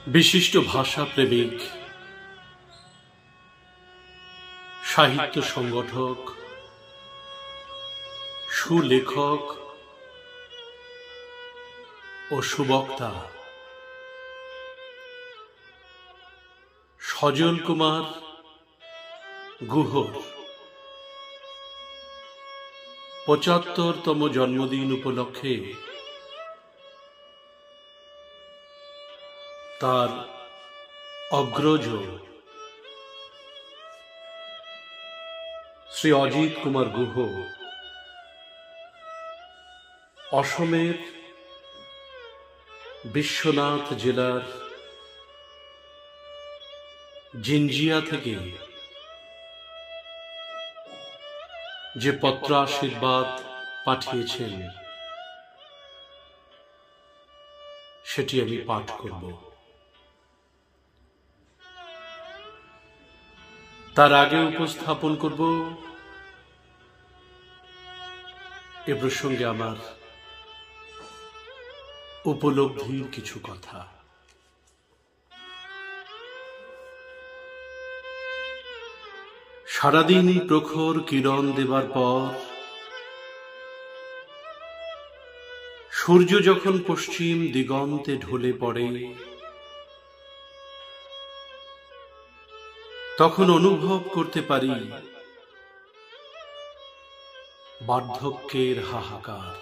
বিশিষ্ট ভাষাপ্রেমিক, সাহিত্য সংগঠক, সুলেখক ও সুবক্তা সজল কুমার গুহর ৭৫তম জন্মদিন উপলক্ষে তার অগ্রজ শ্রী অজিত কুমার গুহ অসমের বিশ্বনাথ জেলার জিঞ্জিয়া থেকে যে পত্র আশীর্বাদ পাঠিয়েছেন সেটি আমি পাঠ করব। তার আগে উপস্থাপন করব এ প্রসঙ্গে আমার উপলব্ধির কিছু কথা। সারাদিন প্রখর কিরণ দেবার পর সূর্য যখন পশ্চিম দিগন্তে ঢলে পড়ে, তখন অনুভব করতে পারি বার্ধক্যের হাহাকার।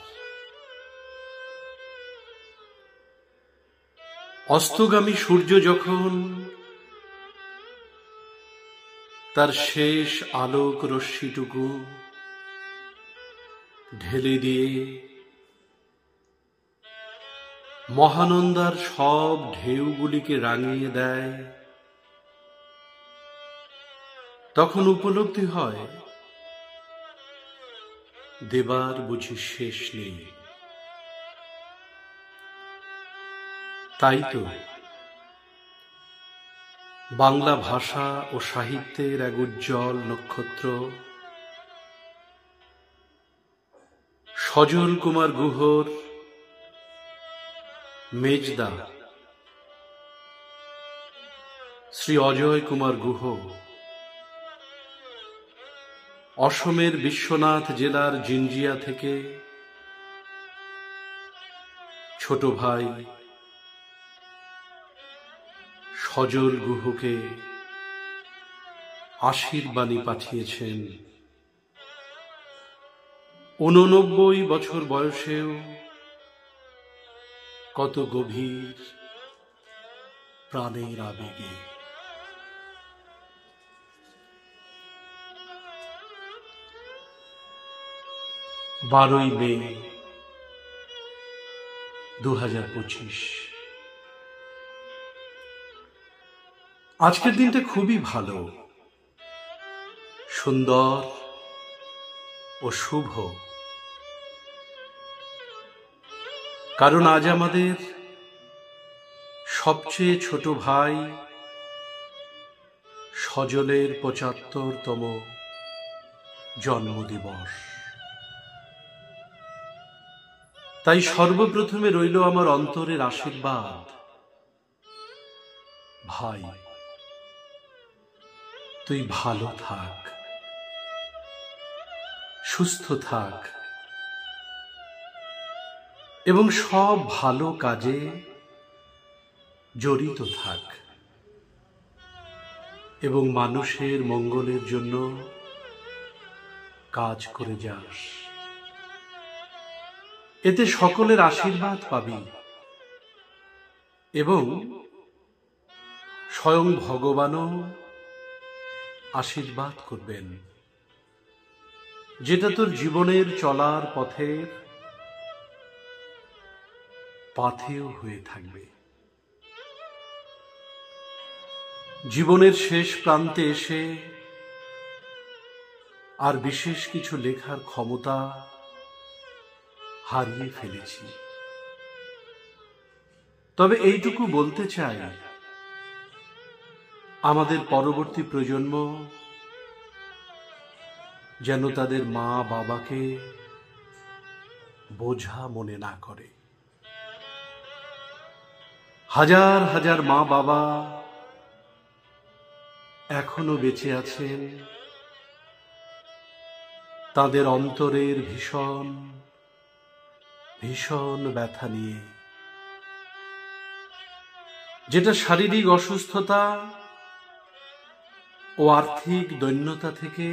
অস্তগামী সূর্য যখন তার শেষ আলোক রশ্মিটুকু ঢেলে দিয়ে মহানন্দার সব ঢেউগুলিকে রাঙিয়ে দেয়, তখন উপলব্ধি হয় দেবার বুঝি শেষ নেই। তাই তো বাংলা ভাষা ও সাহিত্যের এক উজ্জ্বল নক্ষত্র সজল কুমার গুহর মেজদা শ্রী অজয় কুমার গুহ অসমের বিশ্বনাথ জেলার জিঞ্জিয়া থেকে ছোট ভাই সজল গুহকে আশীর্বাণী পাঠিয়েছেন। ৮৯ বছর বয়সেও কত গভীর প্রাণের আবেগে। বারোই মে ২০২৫। আজকের দিনটা খুবই ভালো, সুন্দর ও শুভ, কারণ আজ আমাদের সবচেয়ে ছোট ভাই সজলের ৭৫তম জন্মদিবস। তাই সর্বপ্রথমে রইল আমার অন্তরের আশীর্বাদ, ভাই তুই ভালো থাক, সুস্থ থাক এবং সব ভালো কাজে জড়িত থাক এবং মানুষের মঙ্গলের জন্য কাজ করে যাস। এতে সকলের আশীর্বাদ পাবি এবং স্বয়ং ভগবানও আশীর্বাদ করবেন, যেটা তোর জীবনের চলার পাথেয় হয়ে থাকবে। জীবনের শেষ প্রান্তে এসে আর বিশেষ কিছু লেখার ক্ষমতা হারিয়ে ফেলেছি। তবে এইটুকু বলতে চাই, আমাদের পরবর্তী প্রজন্ম যেন তাদের মা বাবাকে বোঝা মনে না করে। হাজার হাজার মা বাবা এখনো বেঁচে আছেন তাদের অন্তরের ভীষণ ভীষণ ব্যথা নিয়ে, যেটা শারীরিক অসুস্থতা ও আর্থিক দৈন্যতা থেকে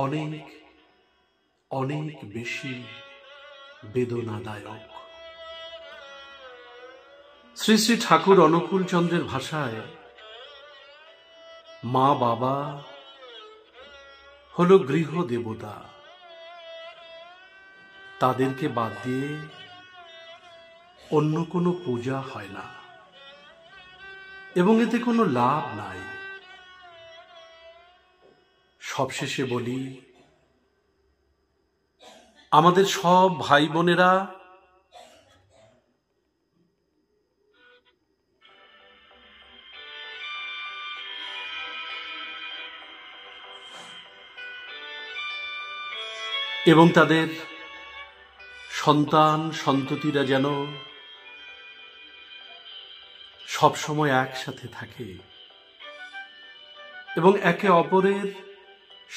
অনেক অনেক বেশি বেদনাদায়ক। শ্রী শ্রী ঠাকুর অনুকূল চন্দ্রের ভাষায় মা বাবা হলো গৃহ দেবতা, তাদেরকে বাদ দিয়ে অন্য কোনো পূজা হয় না এবং এতে কোনো লাভ নাই। সবশেষে বলি, আমাদের সব ভাই বোনেরা এবং তাদের সন্তান সন্ততিরা যেন সবসময় একসাথে থাকে এবং একে অপরের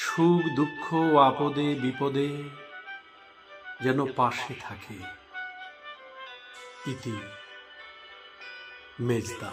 সুখ দুঃখ ও আপদে বিপদে যেন পাশে থাকে। ইতি মেজদা।